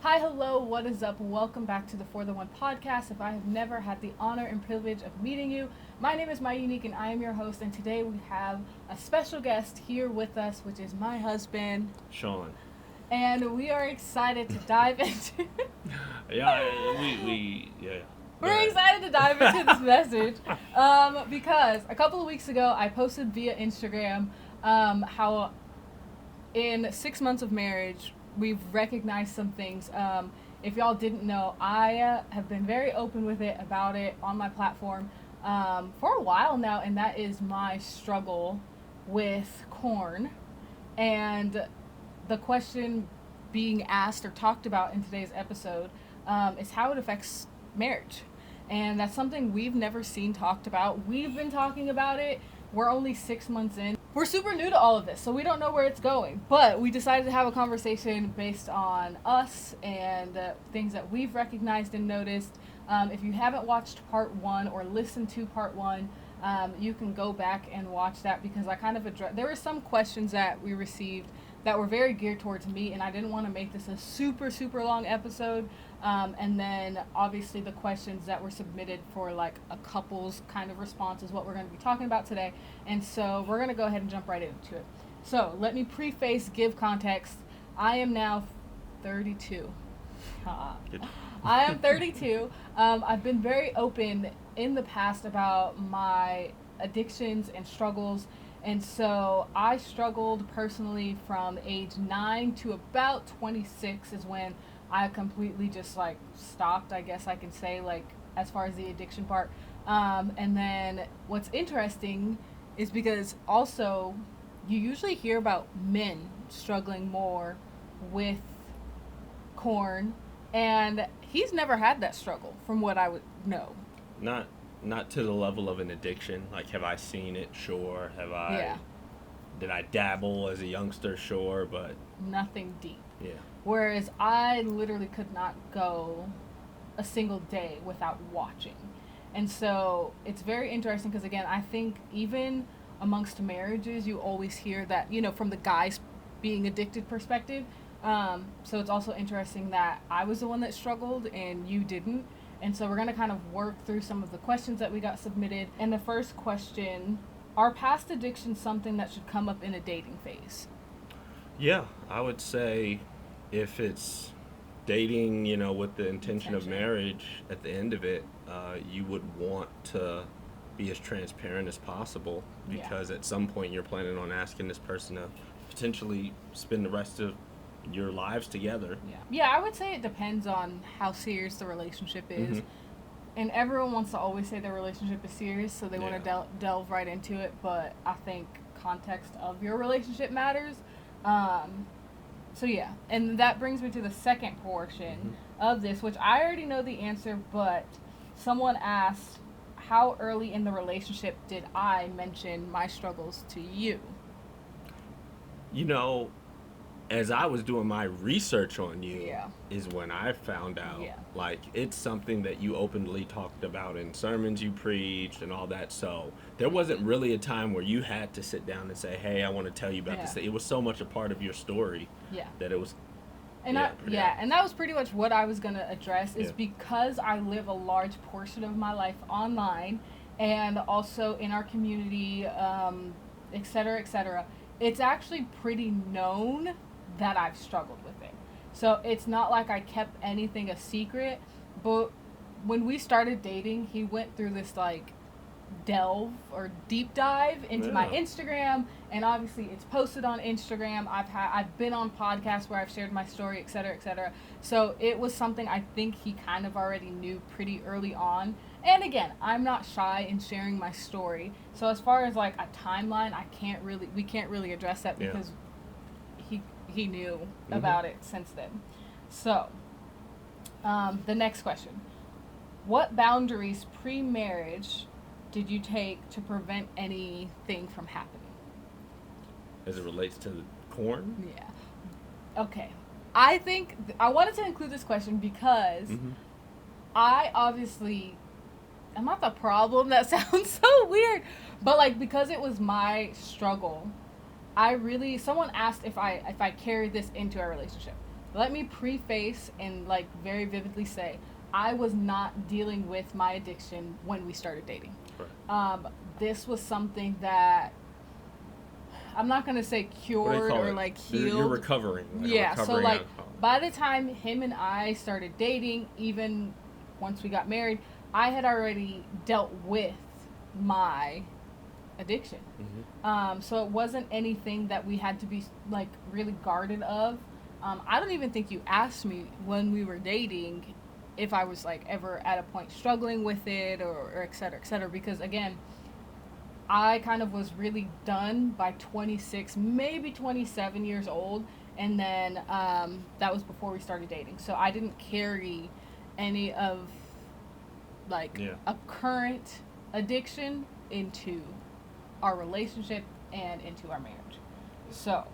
Hi, hello, what is up? Welcome back to the For the One podcast. If I have never had the honor and privilege of meeting you, my name is Myunique and I am your host. And today we have a special guest here with us, which is my husband, Sean. And we are excited to dive into. We're excited to dive into this message because a couple of weeks ago I posted via Instagram how in 6 months of marriage we've recognized some things. If y'all didn't know, I have been very open with it about it on my platform for a while now, and that is my struggle with corn. And the question being asked or talked about in today's episode is how it affects marriage. And that's something we've never seen talked about. We've been talking about it. We're only 6 months in. We're super new to all of this, so we don't know where it's going. But we decided to have a conversation based on us and things that we've recognized and noticed. If you haven't watched part 1 or listened to part 1, you can go back and watch that because I kind of there were some questions that we received that were very geared towards me, and I didn't want to make this a super long episode. And then obviously the questions that were submitted for like a couple's kind of response is what we're going to be talking about today. And so we're going to go ahead and jump right into it. So let me give context. I am now 32. I am 32. I've been very open in the past about my addictions and struggles. And so I struggled personally from age 9 to about 26 is when I completely just like stopped, I guess I can say, like as far as the addiction part. And then what's interesting is because also you usually hear about men struggling more with corn, and he's never had that struggle from what I would know. Not to the level of an addiction. Like, have I seen it? Sure. Did I dabble as a youngster? Sure, but nothing deep. Yeah. Whereas I literally could not go a single day without watching. And so it's very interesting because, again, I think even amongst marriages, you always hear that, from the guys being addicted perspective. So it's also interesting that I was the one that struggled and you didn't. And so we're going to kind of work through some of the questions that we got submitted. And the first question, are past addictions something that should come up in a dating phase? Yeah, I would say if it's dating, with the intention of marriage at the end of it, you would want to be as transparent as possible because at some point you're planning on asking this person to potentially spend the rest of your lives together. Yeah, I would say it depends on how serious the relationship is. Mm-hmm. And everyone wants to always say their relationship is serious, so they want to delve right into it. But I think context of your relationship matters. And that brings me to the second portion of this, which I already know the answer, but someone asked, how early in the relationship did I mention my struggles to you? As I was doing my research on you is when I found out, like, it's something that you openly talked about in sermons you preached and all that. So there wasn't really a time where you had to sit down and say, hey, I want to tell you about this. It was so much a part of your story that it was. And and that was pretty much what I was going to address is because I live a large portion of my life online and also in our community, et cetera, it's actually pretty known that I've struggled with it. So it's not like I kept anything a secret, but when we started dating, he went through this like delve or deep dive into my Instagram, and obviously it's posted on Instagram. I've been on podcasts where I've shared my story, et cetera. So it was something I think he kind of already knew pretty early on. And again, I'm not shy in sharing my story. So as far as like a timeline, we can't really address that because he knew about it since then. So, the next question. What boundaries pre-marriage did you take to prevent anything from happening? As it relates to the corn? Yeah. Okay. I think I wanted to include this question because I obviously am not the problem. That sounds so weird. But like, because it was my struggle, someone asked if I carried this into our relationship. let me preface and like very vividly say I was not dealing with my addiction when we started dating. Right. This was something that I'm not gonna say cured or like healed. You're recovering. Like yeah. So like alcoholic. by the time him and I started dating, even once we got married, I had already dealt with my addiction. So it wasn't anything that we had to be like really guarded of. I don't even think you asked me when we were dating if I was like ever at a point struggling with it or et cetera, because again, I kind of was really done by 26, maybe 27 years old. And then that was before we started dating. So I didn't carry any of like a current addiction into our relationship and into our marriage. So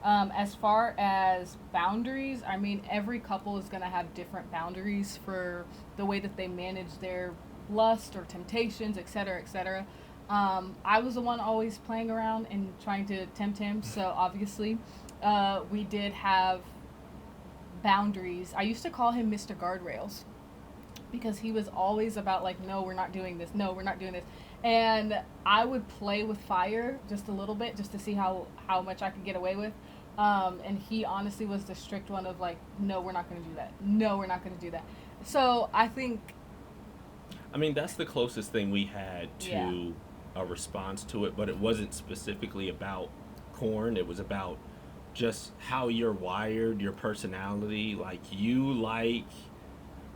as far as boundaries, I mean, every couple is going to have different boundaries for the way that they manage their lust or temptations, etc., etc. I was the one always playing around and trying to tempt him, so obviously we did have boundaries. I used to call him Mr. Guardrails because he was always about like, no, we're not doing this, no, we're not doing this. And I would play with fire just a little bit just to see how much I could get away with. And he honestly was the strict one of like, no, we're not going to do that. No, we're not going to do that. So I think... I mean, that's the closest thing we had to a response to it, but it wasn't specifically about corn. It was about just how you're wired, your personality. Like, you like...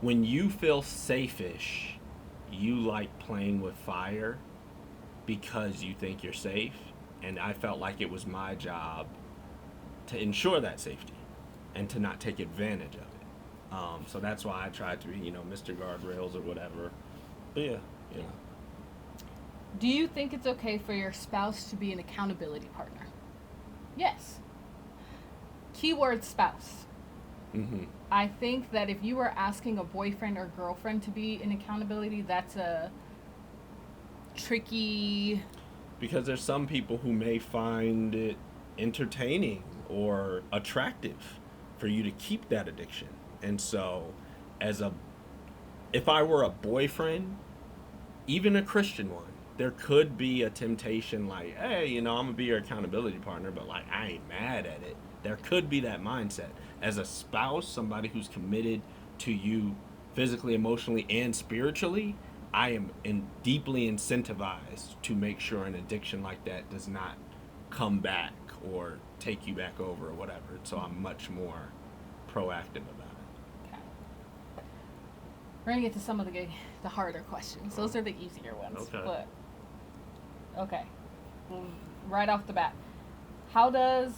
When you feel safe-ish, you like playing with fire because you think you're safe. And I felt like it was my job to ensure that safety and to not take advantage of it. So that's why I tried to be, Mr. Guardrails or whatever. But yeah. Do you think it's okay for your spouse to be an accountability partner? Yes. Keyword spouse. Mm-hmm. I think that if you were asking a boyfriend or girlfriend to be an accountability, that's a tricky... Because there's some people who may find it entertaining or attractive for you to keep that addiction. And so, if I were a boyfriend, even a Christian one, there could be a temptation like, hey, I'm going to be your accountability partner, but like, I ain't mad at it. There could be that mindset. As a spouse, somebody who's committed to you physically, emotionally, and spiritually, I am deeply incentivized to make sure an addiction like that does not come back or take you back over or whatever. So I'm much more proactive about it. Okay. We're going to get to some of the harder questions. Those are the easier ones. Okay. But, okay. Right off the bat, how does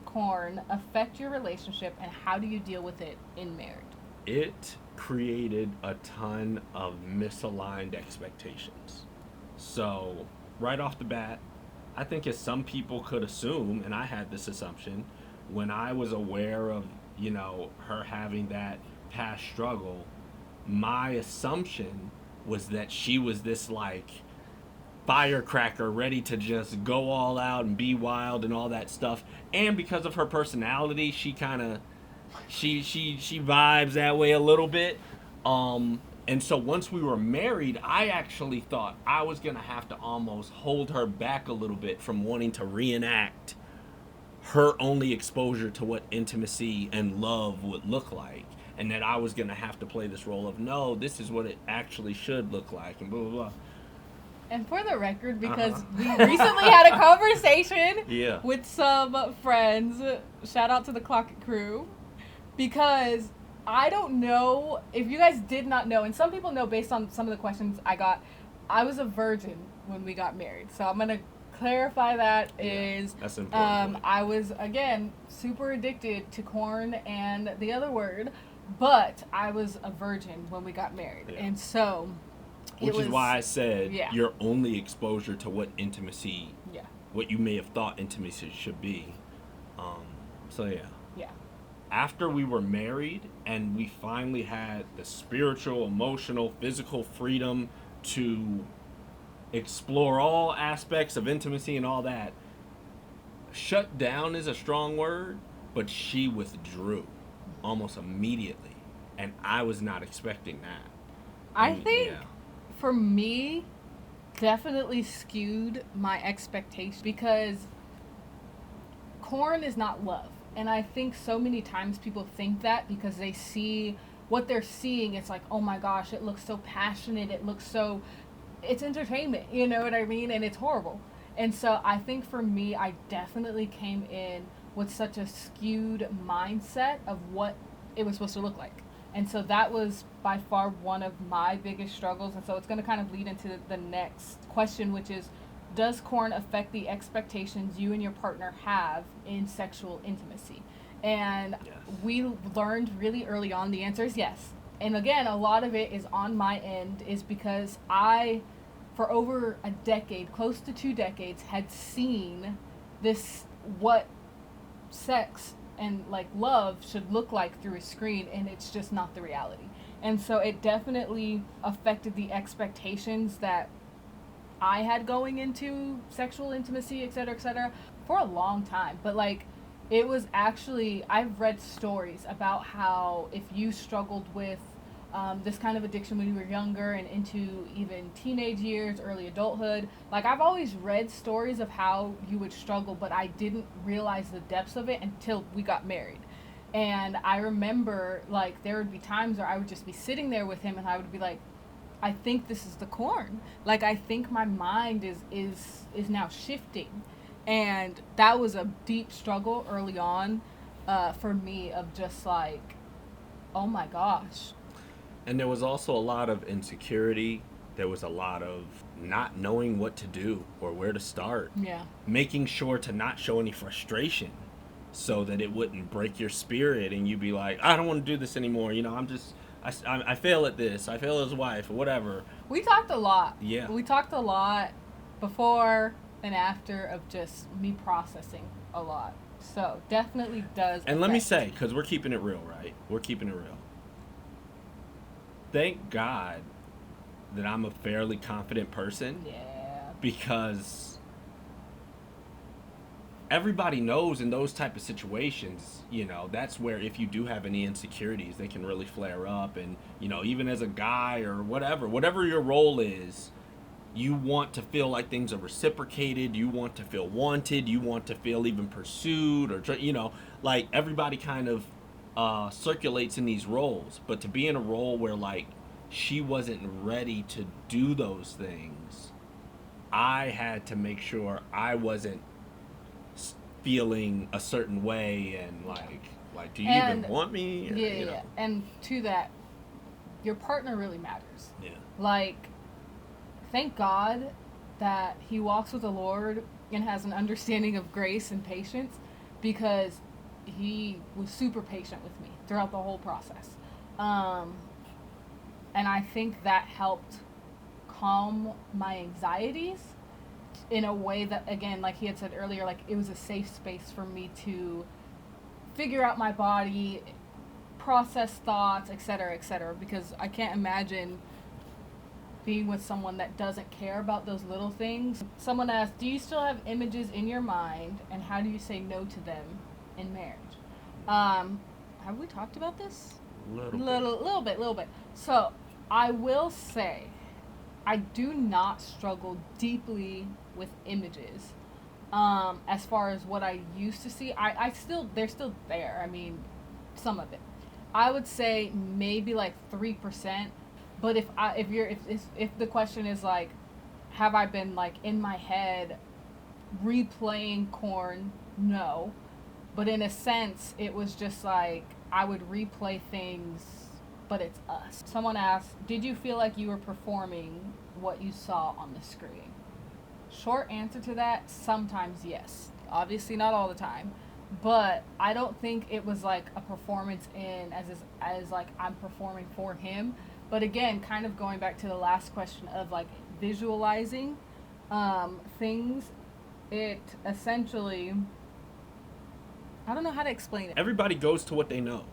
corn affect your relationship and how do you deal with it in marriage? It created a ton of misaligned expectations. So, right off the bat, I think as some people could assume, and I had this assumption, when I was aware of, her having that past struggle, my assumption was that she was this, like, firecracker ready to just go all out and be wild and all that stuff. And because of her personality, she kind of... She vibes that way a little bit. And so once we were married, I actually thought I was going to have to almost hold her back a little bit from wanting to reenact her only exposure to what intimacy and love would look like. And that I was going to have to play this role of, no, this is what it actually should look like, and blah, blah, blah. And for the record, because we recently had a conversation with some friends, shout out to the Clocket crew, because I don't know if you guys did not know, and some people know based on some of the questions I got, I was a virgin when we got married. So I'm going to clarify that that's important. I was, again, super addicted to corn and the other word, but I was a virgin when we got married. Yeah. And so... Which is why I said your only exposure to what intimacy, what you may have thought intimacy should be. Yeah. After we were married and we finally had the spiritual, emotional, physical freedom to explore all aspects of intimacy and all that, shut down is a strong word, but she withdrew almost immediately, and I was not expecting that. I And, think yeah. for me, definitely skewed my expectations because corn is not love. And I think so many times people think that because they see what they're seeing. It's like, oh my gosh, it looks so passionate. It looks so, it's entertainment. You know what I mean? And it's horrible. And so I think for me, I definitely came in with such a skewed mindset of what it was supposed to look like. And so that was by far one of my biggest struggles. And so it's going to kind of lead into the next question, which is, does corn affect the expectations you and your partner have in sexual intimacy? And Yes. we learned really early on the answer is yes. And again, a lot of it is on my end, is because I, for over a decade, close to 2 decades, had seen this, what sex and like love should look like through a screen, and it's just not the reality. And so it definitely affected the expectations that I had going into sexual intimacy, et cetera, for a long time. But like, it was actually, I've read stories about how if you struggled with this kind of addiction when you were younger and into even teenage years, early adulthood, like I've always read stories of how you would struggle, but I didn't realize the depths of it until we got married. And I remember like there would be times where I would just be sitting there with him and I would be like, I think this is the corn. Like I think my mind is now shifting, and that was a deep struggle early on, for me, of just like, oh my gosh. And there was also a lot of insecurity. There was a lot of not knowing what to do or where to start. Yeah. Making sure to not show any frustration so that it wouldn't break your spirit and you'd be like, I don't want to do this anymore. I fail at this. I fail as a wife or whatever. We talked a lot. Yeah. We talked a lot before and after of just me processing a lot. So definitely does. And let me affect. say, because we're keeping it real, right? We're keeping it real. Thank God that I'm a fairly confident person, Yeah. because everybody knows in those type of situations, that's where if you do have any insecurities, they can really flare up. And, even as a guy or whatever your role is, you want to feel like things are reciprocated. You want to feel wanted. You want to feel even pursued, or, like everybody kind of circulates in these roles. But to be in a role where like she wasn't ready to do those things, I had to make sure I wasn't feeling a certain way and like do you And even want me? Or, yeah. And to that, your partner really matters. Yeah. Like, thank God that he walks with the Lord and has an understanding of grace and patience, because he was super patient with me throughout the whole process. And I think that helped calm my anxieties in a way that, again, like he had said earlier, like it was a safe space for me to figure out my body, process thoughts, et cetera, because I can't imagine being with someone that doesn't care about those little things. Someone asked, do you still have images in your mind, and how do you say no to them in marriage? Have we talked about this? Little bit. So I will say, I do not struggle deeply with images. As far as what I used to see, they're still there. I mean, some of it. I would say maybe like 3%. But if the question is like, have I been like in my head replaying corn? No. But in a sense, it was just like I would replay things, but it's us. Someone asked, did you feel like you were performing what you saw on the screen? Short answer to that, sometimes yes. Obviously not all the time. But I don't think it was like a performance as like I'm performing for him. But again, kind of going back to the last question of like visualizing things, it essentially, I don't know how to explain it. Everybody goes to what they know.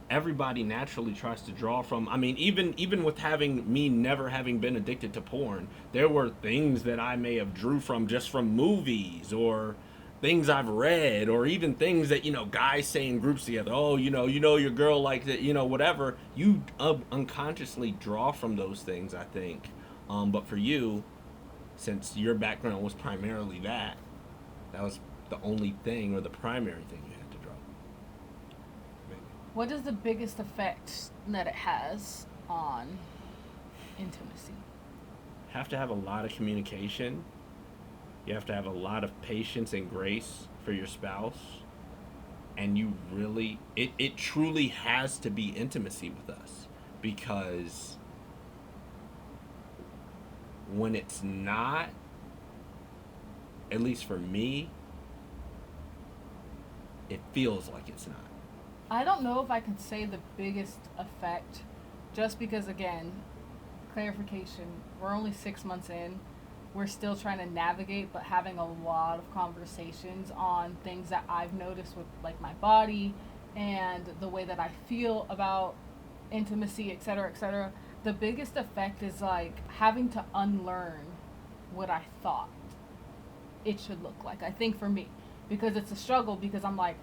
Everybody naturally tries to draw from. I mean, even with me never having been addicted to porn, there were things that I may have drew from just from movies or things I've read, or even things that, guys say in groups together. Oh, your girl likes it, whatever. You unconsciously draw from those things, I think. But for you, since your background was primarily that was the only thing, or the primary thing you had to draw. Maybe. What is the biggest effect that it has on intimacy? Have to have a lot of communication. You have to have a lot of patience and grace for your spouse. And you really, it truly has to be intimacy with us. Because when it's not, at least for me, it feels like it's not. I don't know if I could say the biggest effect, just because, again, clarification, we're only 6 months in. We're still trying to navigate, but having a lot of conversations on things that I've noticed with, like, my body and the way that I feel about intimacy, etc., etc. The biggest effect is, like, having to unlearn what I thought it should look like, I think, for me. Because it's a struggle, because I'm like,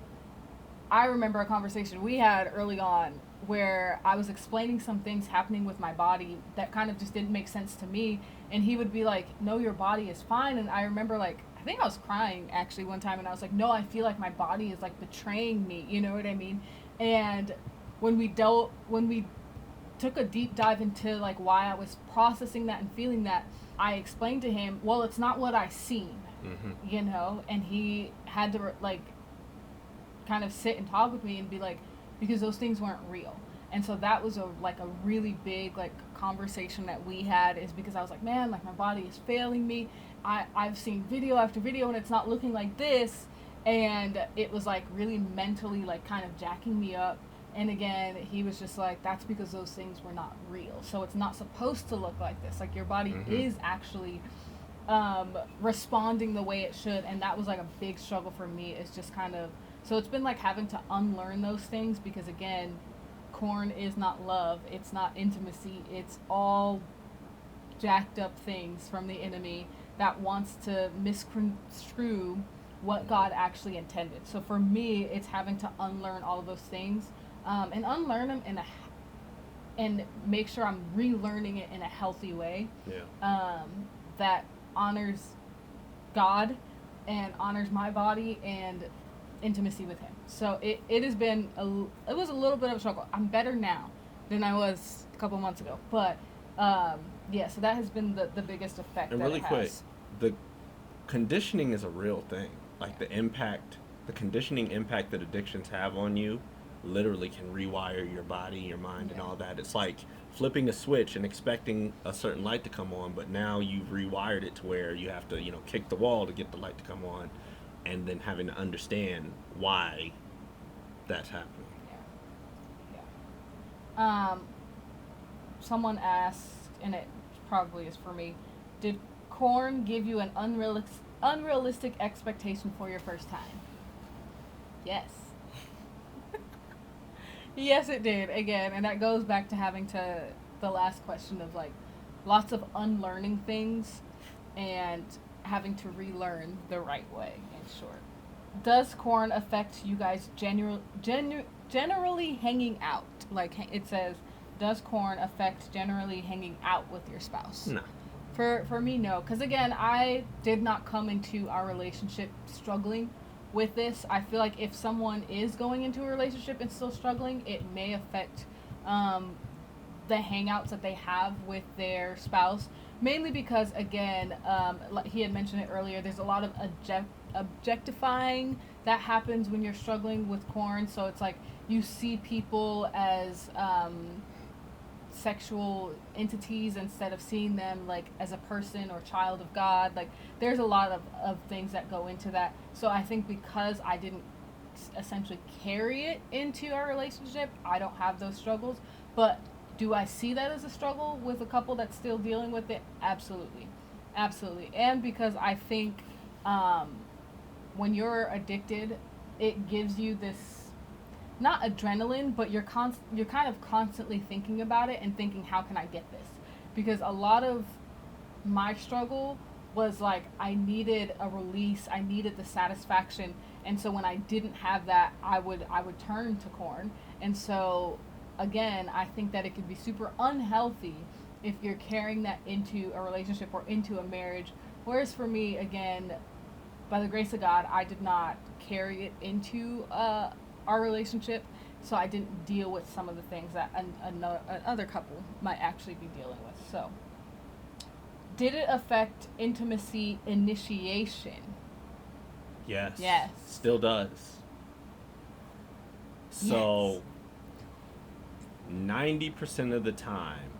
I remember a conversation we had early on where I was explaining some things happening with my body that kind of just didn't make sense to me, and he would be like, no, your body is fine. And I remember, like, I think I was crying actually one time, and I was like, no, I feel like my body is, like, betraying me, you know what I mean? And when we took a deep dive into, like, why I was processing that and feeling that, I explained to him, well, it's not what I seen. And he had to, like, kind of sit and talk with me and be like, because those things weren't real. And so that was a really big, like, conversation that we had, is because I was like, man, like, my body is failing me. I've seen video after video and it's not looking like this. And it was, like, really mentally, like, kind of jacking me up. And again, he was just like, that's because those things were not real. So it's not supposed to look like this. Like, your body is actually responding the way it should. And that was, like, a big struggle for me. It's just kind of, so it's been like having to unlearn those things, because again, porn is not love, it's not intimacy, it's all jacked up things from the enemy that wants to misconstrue what God actually intended. So for me, it's having to unlearn all of those things, and unlearn them and make sure I'm relearning it in a healthy way, that honors God and honors my body and intimacy with him. So it has been it was a little bit of a struggle. I'm better now than I was a couple months ago, but so that has been the biggest effect. And that really it has. quick, the conditioning is a real thing. Like, the conditioning impact that addictions have on you literally can rewire your body, your mind, and all that. It's like flipping a switch and expecting a certain light to come on, but now you've rewired it to where you have to, kick the wall to get the light to come on, and then having to understand why that's happening. Someone asked, and it probably is for me, did porn give you an unrealistic expectation for your first time? Yes. Yes, it did. Again, and that goes back to having to the last question of, like, lots of unlearning things and having to relearn the right way, in short. Does porn affect you guys generally hanging out? Like, it says, does porn affect generally hanging out with your spouse? No. For me, no. Because, again, I did not come into our relationship struggling with this. I feel like if someone is going into a relationship and still struggling, it may affect the hangouts that they have with their spouse. Mainly because, again, like he had mentioned it earlier, there's a lot of objectifying that happens when you're struggling with porn. So it's like you see people as sexual entities instead of seeing them, like, as a person or child of God. Like, there's a lot of things that go into that. So I think because I didn't essentially carry it into our relationship, I don't have those struggles. But do I see that as a struggle with a couple that's still dealing with it? Absolutely. And because I think when you're addicted, it gives you this, not adrenaline, but you're kind of constantly thinking about it and thinking, how can I get this? Because a lot of my struggle was like I needed a release, I needed the satisfaction, and so when I didn't have that, I would turn to corn. And so again, I think that it could be super unhealthy if you're carrying that into a relationship or into a marriage. Whereas for me, again, by the grace of God, I did not carry it into our relationship, so I didn't deal with some of the things that another couple might actually be dealing with. So, did it affect intimacy initiation? Yes. Yes. Still does. So, 90% of the time,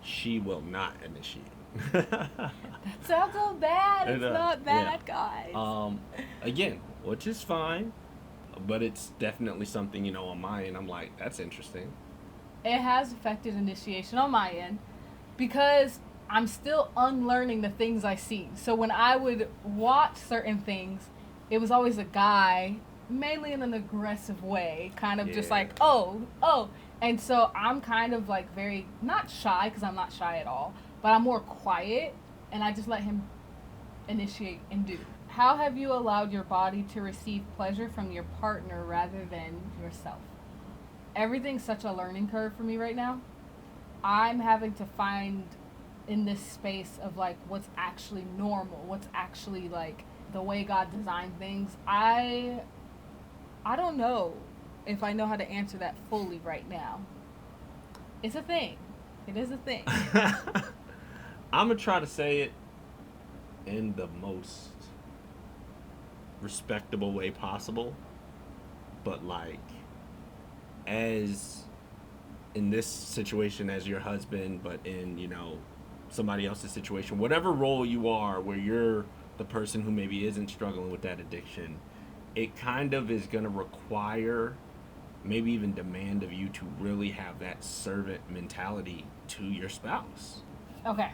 she will not initiate. That sounds so bad. It's not bad, yeah. guys. Again, which is fine, but it's definitely something, on my end, I'm like, that's interesting. It has affected initiation on my end because I'm still unlearning the things I see. So when I would watch certain things, it was always a guy, mainly in an aggressive way, kind of just like, oh, oh. And so I'm kind of like very, not shy, because I'm not shy at all, but I'm more quiet, and I just let him initiate and do. How have you allowed your body to receive pleasure from your partner rather than yourself? Everything's such a learning curve for me right now. I'm having to find in this space of like what's actually normal, what's actually like the way God designed things. I don't know if I know how to answer that fully right now. It's a thing. It is a thing. I'm going to try to say it in the most respectable way possible, but like, as in this situation as your husband, but in, somebody else's situation, whatever role you are, where you're the person who maybe isn't struggling with that addiction, it kind of is going to require, maybe even demand of you to really have that servant mentality to your spouse. Okay.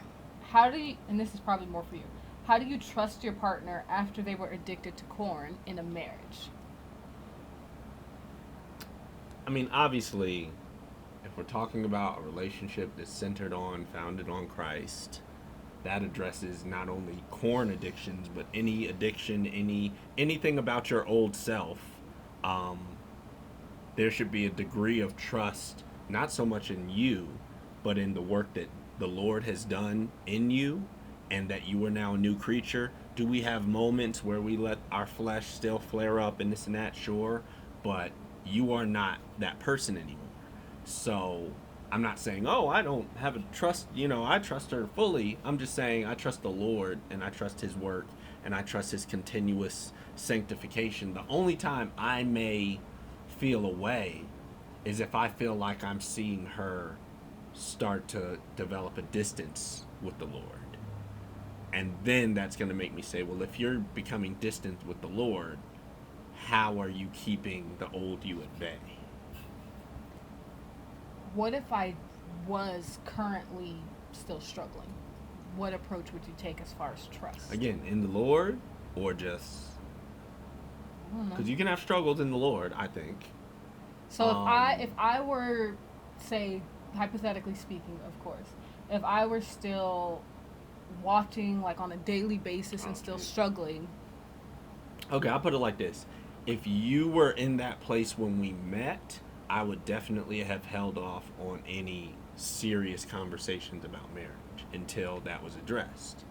How do you, and this is probably more for you, how do you trust your partner after they were addicted to corn in a marriage? I mean, obviously, if we're talking about a relationship that's founded on Christ, that addresses not only corn addictions, but any addiction, anything about your old self. Um, there should be a degree of trust, not so much in you, but in the work that the Lord has done in you, and that you are now a new creature. Do we have moments where we let our flesh still flare up and this and that? Sure, but you are not that person anymore. So I'm not saying, oh, I don't have a trust, I trust her fully. I'm just saying I trust the Lord, and I trust his work, and I trust his continuous sanctification. The only time I may feel away is if I feel like I'm seeing her start to develop a distance with the Lord. And then that's going to make me say, well, if you're becoming distant with the Lord, how are you keeping the old you at bay? What if I was currently still struggling? What approach would you take as far as trust? Again, in the Lord, or just because you can have struggles in the Lord, I think. So if I were, say, hypothetically speaking, of course, if I were still watching like on a daily basis and still struggling. Okay, I'll put it like this. If you were in that place when we met, I would definitely have held off on any serious conversations about marriage until that was addressed.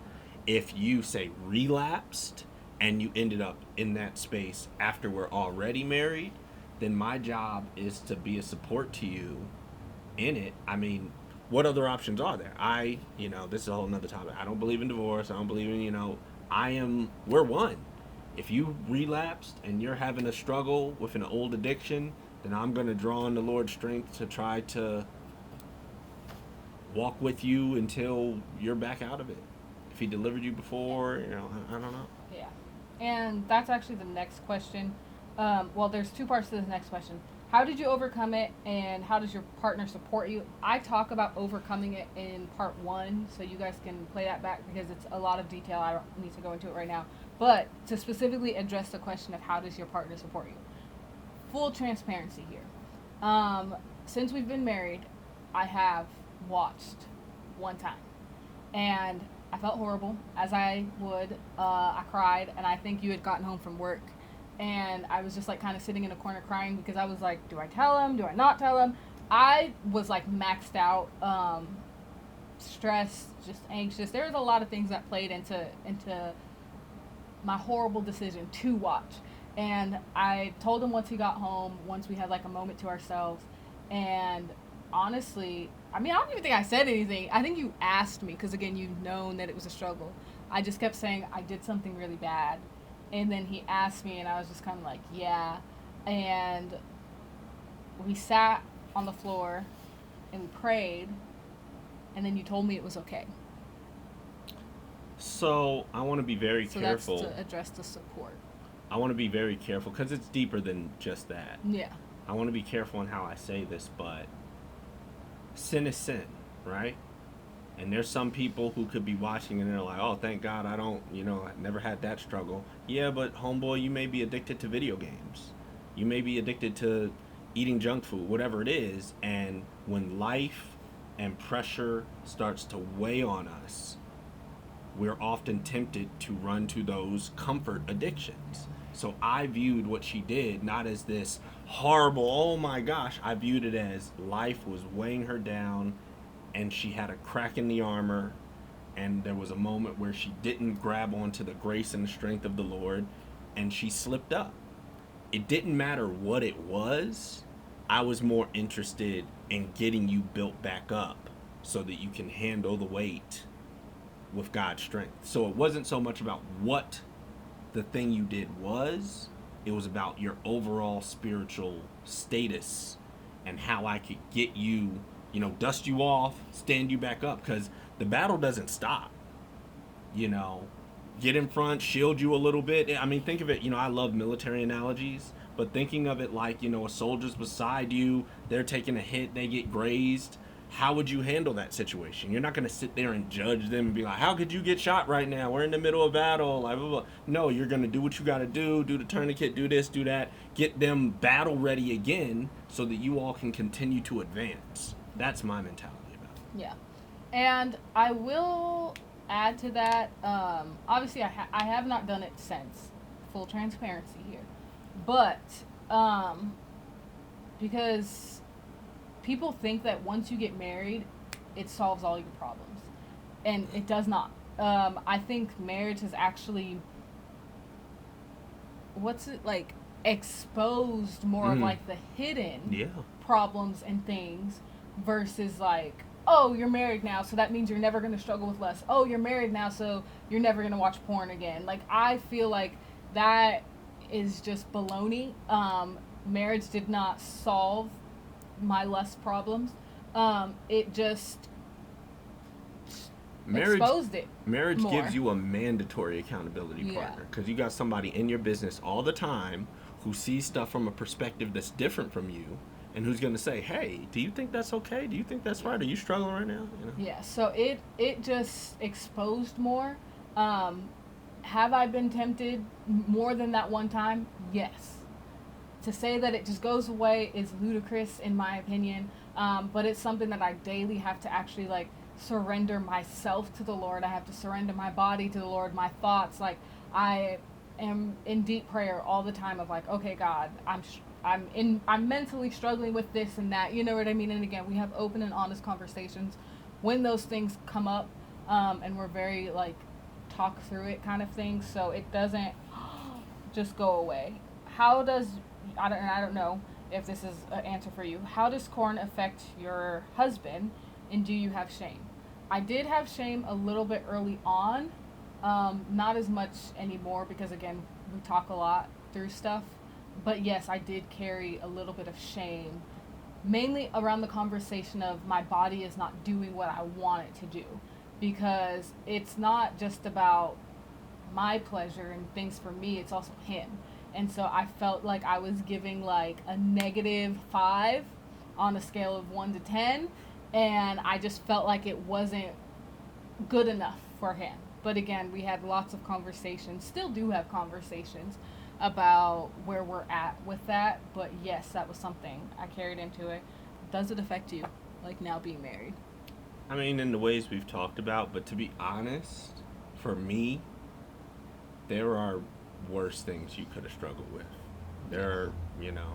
If you, say, relapsed and you ended up in that space after we're already married, then my job is to be a support to you in it. I mean, what other options are there? This is a whole nother topic. I don't believe in divorce. I don't believe in, we're one. If you relapsed and you're having a struggle with an old addiction, then I'm going to draw on the Lord's strength to try to walk with you until you're back out of it. If he delivered you before, I don't know. Yeah. And that's actually the next question. There's two parts to this next question. How did you overcome it, and how does your partner support you? I talk about overcoming it in part 1, so you guys can play that back because it's a lot of detail. I don't need to go into it right now. But to specifically address the question of how does your partner support you, full transparency here. Since we've been married, I have watched one time. And I felt horrible, as I would. I cried, and I think you had gotten home from work. And I was just like kind of sitting in a corner crying because I was like, do I tell him? Do I not tell him? I was like maxed out, stressed, just anxious. There was a lot of things that played into my horrible decision to watch. And I told him once he got home, once we had like a moment to ourselves. And honestly, I mean, I don't even think I said anything. I think you asked me because, again, you've known that it was a struggle. I just kept saying I did something really bad. And then he asked me, and I was just kind of like, yeah. And we sat on the floor and we prayed. And then you told me it was okay. So I want to be very So careful. that's to address the support. I want to be very careful because it's deeper than just that. Yeah. I want to be careful in how I say this, but sin is sin, right? And there's some people who could be watching and they're like, oh, thank God I don't, I never had that struggle. Yeah, but homeboy, you may be addicted to video games. You may be addicted to eating junk food, whatever it is. And when life and pressure starts to weigh on us, we're often tempted to run to those comfort addictions. So I viewed what she did not as this horrible, oh my gosh. I viewed it as life was weighing her down and she had a crack in the armor, and there was a moment where she didn't grab onto the grace and the strength of the Lord, and she slipped up. It didn't matter what it was. I was more interested in getting you built back up so that you can handle the weight with God's strength. So it wasn't so much about what the thing you did was, it was about your overall spiritual status and how I could get you, dust you off, stand you back up, because the battle doesn't stop. Get in front, shield you a little bit. I mean, think of it, I love military analogies, but thinking of it like, a soldier's beside you, they're taking a hit, they get grazed. How would you handle that situation? You're not going to sit there and judge them and be like, how could you get shot right now? We're in the middle of battle. Blah, blah, blah. No, you're going to do what you got to do the tourniquet, do this, do that. Get them battle ready again so that you all can continue to advance. That's my mentality about it. Yeah. And I will add to that, obviously I have not done it since. Full transparency here. But, because people think that once you get married, it solves all your problems. And it does not. I think marriage has actually, exposed more of like the hidden problems and things versus like, oh, you're married now, so that means you're never going to struggle with less. Oh, you're married now, so you're never going to watch porn again. Like, I feel like that is just baloney. Marriage did not solve my lust problems. It just exposed it. Marriage more. gives you a mandatory accountability partner because you got somebody in your business all the time who sees stuff from a perspective that's different from you, and who's going to say, hey, do you think that's okay? Do you think that's right? Are you struggling right now? Yeah, so it just exposed more. Have I been tempted more than that one time? Yes. To say that it just goes away is ludicrous in my opinion, but it's something that I daily have to actually like surrender myself to the Lord. I have to surrender my body to the Lord, my thoughts. Like, I am in deep prayer all the time of like, okay, God, I'm mentally struggling with this and that, you know what I mean? And again, we have open and honest conversations when those things come up, and we're very like talk through it kind of thing, so it doesn't just go away. How does, I don't know if this is an answer for you, how does corn affect your husband, and do you have shame? I did have shame a little bit early on, not as much anymore because again, we talk a lot through stuff. But yes, I did carry a little bit of shame, mainly around the conversation of my body is not doing what I want it to do, because it's not just about my pleasure and things for me, it's also him. And so I felt like I was giving like a -5 on a scale of 1 to 10, and I just felt like it wasn't good enough for him. But again, we had lots of conversations, still do have conversations about where we're at with that. But yes, that was something I carried into it. Does it affect you, like now being married? I mean, in the ways we've talked about, but to be honest, for me, there are worse things you could have struggled with. There Yeah. are, you know,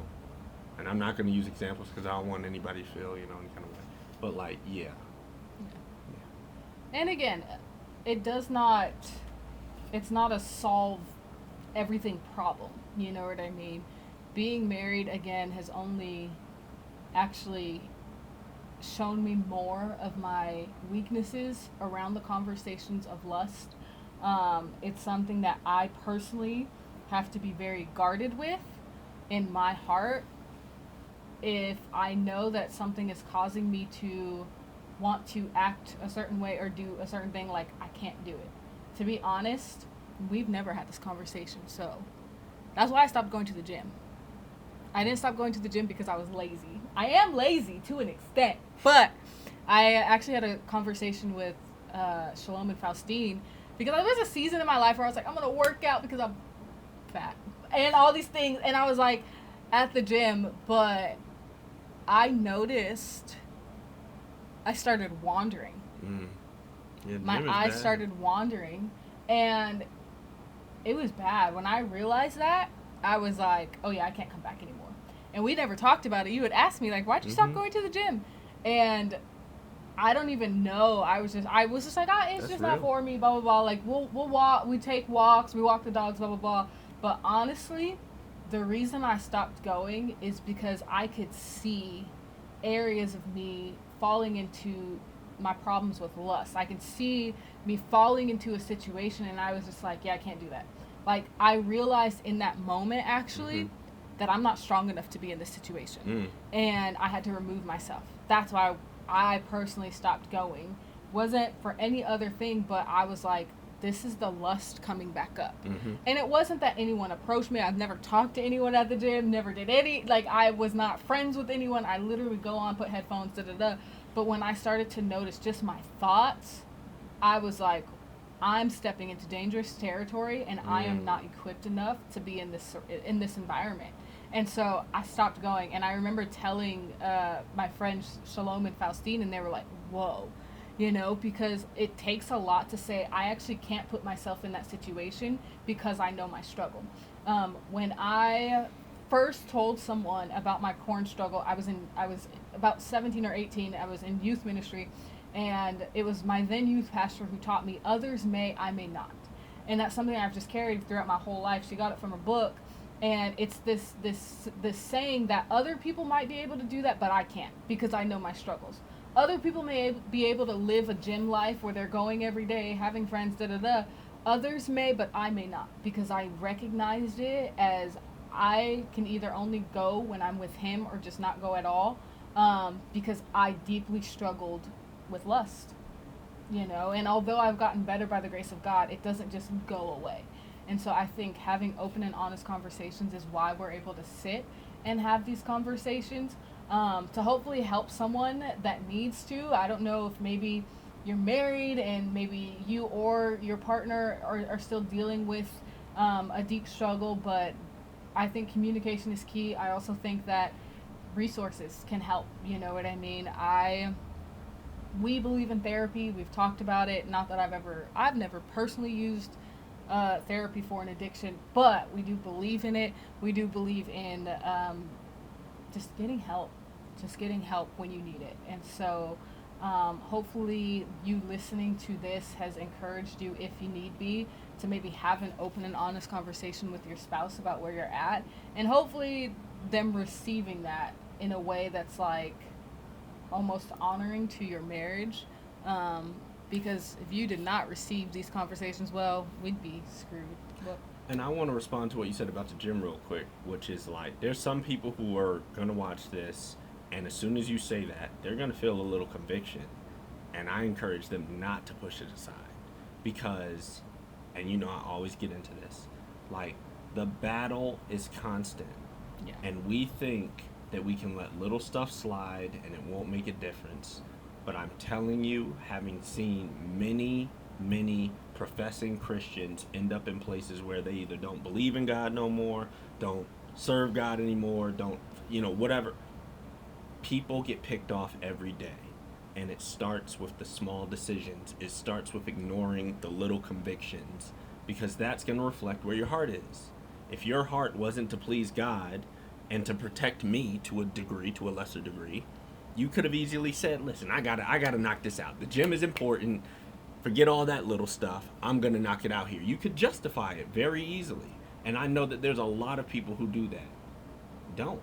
and I'm not going to use examples because I don't want anybody to feel, any kind of way. But, like, yeah. And again, it does not, it's not a solve everything problem. You know what I mean? Being married, again, has only actually shown me more of my weaknesses around the conversations of lust. It's something that I personally have to be very guarded with in my heart. If I know that something is causing me to want to act a certain way or do a certain thing, like, I can't do it. To be honest, we've never had this conversation, so that's why I stopped going to the gym. I didn't stop going to the gym because I was lazy. I am lazy to an extent, but I actually had a conversation with Shalom and Faustine because there was a season in my life where I was like, I'm gonna work out because I'm fat and all these things, and I was like at the gym, but I noticed I started wandering. Mm. Yeah, My gym is eyes bad. started wandering, and it was bad. When I realized that, I was like, oh yeah, I can't come back anymore. And we never talked about it. You would ask me like, why'd you stop Mm-hmm. going to the gym? And I don't even know. I was just like, it's That's just not real. for me. Blah blah blah. Like we'll walk. We take walks. We walk the dogs. Blah blah blah. But honestly, the reason I stopped going is because I could see areas of me falling into my problems with lust. I could see me falling into a situation, and I was just like, yeah, I can't do that. Like, I realized in that moment, Mm-hmm. actually, that I'm not strong enough to be in this situation. Mm. And I had to remove myself. That's why I personally stopped going. Wasn't for any other thing, but I was like, this is the lust coming back up. Mm-hmm. And it wasn't that anyone approached me. I've never talked to anyone at the gym, never did any, like, I was not friends with anyone. I literally go on, put headphones, da da da. But when I started to notice just my thoughts, I was like, I'm stepping into dangerous territory, and I am Mm. not equipped enough to be in this environment. And so I stopped going. And I remember telling my friends Shalom and Faustine, and they were like, "Whoa." Because it takes a lot to say, I actually can't put myself in that situation because I know my struggle. When I first told someone about my porn struggle, I was about 17 or 18. I was in youth ministry, and it was my then youth pastor who taught me, others may, I may not. And that's something I've just carried throughout my whole life. She got it from a book, and it's this saying that other people might be able to do that, but I can't because I know my struggles. Other people may be able to live a gym life where they're going every day, having friends, da da da. Others may, but I may not, because I recognized it as, I can either only go when I'm with him or just not go at all, because I deeply struggled with lust. And although I've gotten better by the grace of God, it doesn't just go away. And so I think having open and honest conversations is why we're able to sit and have these conversations, to hopefully help someone that needs to. I don't know if maybe you're married and maybe you or your partner are still dealing with a deep struggle, but I think communication is key. I also think that resources can help. You know what I mean? We believe in therapy. We've talked about it. Not that I've never personally used therapy for an addiction, but we do believe in it. We do believe in just getting help when you need it. And so, hopefully, you listening to this has encouraged you, if you need be, to maybe have an open and honest conversation with your spouse about where you're at, and hopefully, them receiving that in a way that's like almost honoring to your marriage. Because if you did not receive these conversations well, we'd be screwed. But, And I want to respond to what you said about the gym real quick, which is like, there's some people who are going to watch this, and as soon as you say that, they're going to feel a little conviction. And I encourage them not to push it aside. Because, and I always get into this, like, the battle is constant. yeah. And we think that we can let little stuff slide and it won't make a difference. But I'm telling you, having seen many, many professing Christians end up in places where they either don't believe in God no more, don't serve God anymore, don't, whatever. People get picked off every day. And it starts with the small decisions. It starts with ignoring the little convictions, because that's going to reflect where your heart is. If your heart wasn't to please God and to protect me to a degree, to a lesser degree, you could have easily said, listen, I gotta knock this out. The gym is important. Forget all that little stuff. I'm going to knock it out here. You could justify it very easily. And I know that there's a lot of people who do that. Don't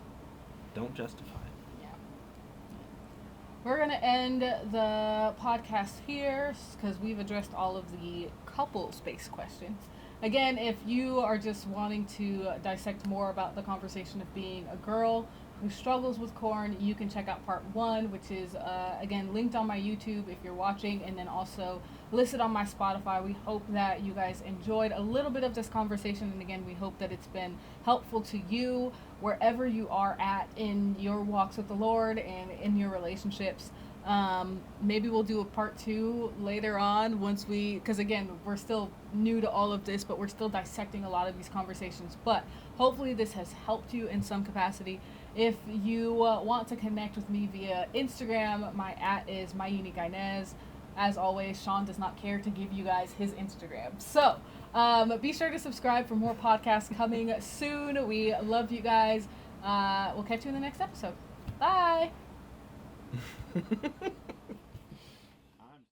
justify it. Yeah. We're going to end the podcast here because we've addressed all of the couple-based questions. Again, if you are just wanting to dissect more about the conversation of being a girl who struggles with corn, you can check out part 1, which is, again, linked on my YouTube if you're watching, and then also listed on my Spotify. We hope that you guys enjoyed a little bit of this conversation, and again, we hope that it's been helpful to you wherever you are at in your walks with the Lord and in your relationships. Maybe we'll do a part 2 later on because again, we're still new to all of this, but we're still dissecting a lot of these conversations. But hopefully this has helped you in some capacity. If you want to connect with me via Instagram, my @ is Myunique. As always, Sean does not care to give you guys his Instagram. So be sure to subscribe for more podcasts coming soon. We love you guys. We'll catch you in the next episode. Bye.